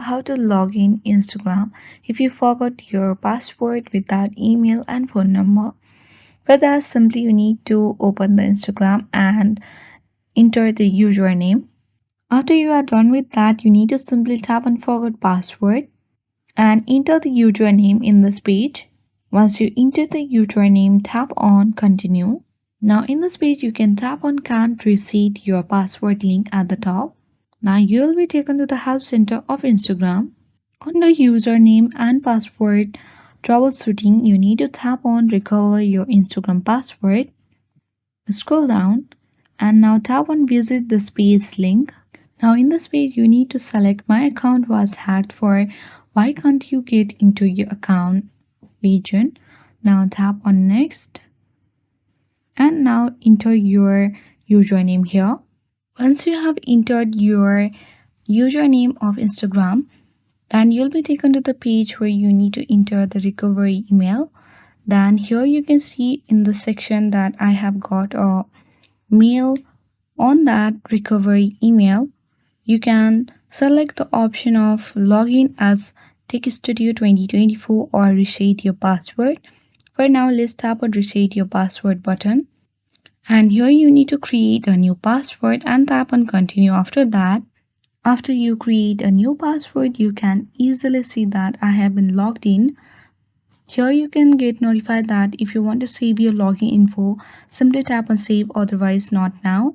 How to log in Instagram if you forgot your password without email and phone number. For that, simply you need to open the Instagram and enter the username. After you are done with that, you need to simply tap on forgot password and enter the username in this page. Once you enter the username, tap on continue. Now in this page, you can tap on can't reset your password link at the top. Now you will be taken to the help center of Instagram. Under username and password troubleshooting, you need to tap on recover your Instagram password. Scroll down and now tap on visit this page link. Now in this page, you need to select my account was hacked for why can't you get into your account region. Now tap on next and now enter your username here. Once you have entered your username of Instagram, then you'll be taken to the page where you need to enter the recovery email. Then here you can see in the section that I have got a mail on that recovery email. You can select the option of login as Tech Studio 2024 or reset your password. For now, let's tap on reset your password button. And here you need to create a new password and tap on continue after that. After you create a new password, you can easily see that I have been logged in. Here you can get notified that if you want to save your login info, simply tap on save, otherwise not now.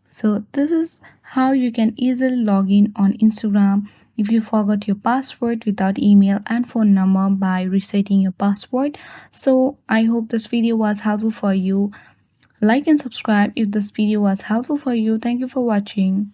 So this is how you can easily log in on Instagram if you forgot your password without email and phone number by resetting your password. So I hope this video was helpful for you. Like and subscribe if this video was helpful for you. Thank you for watching.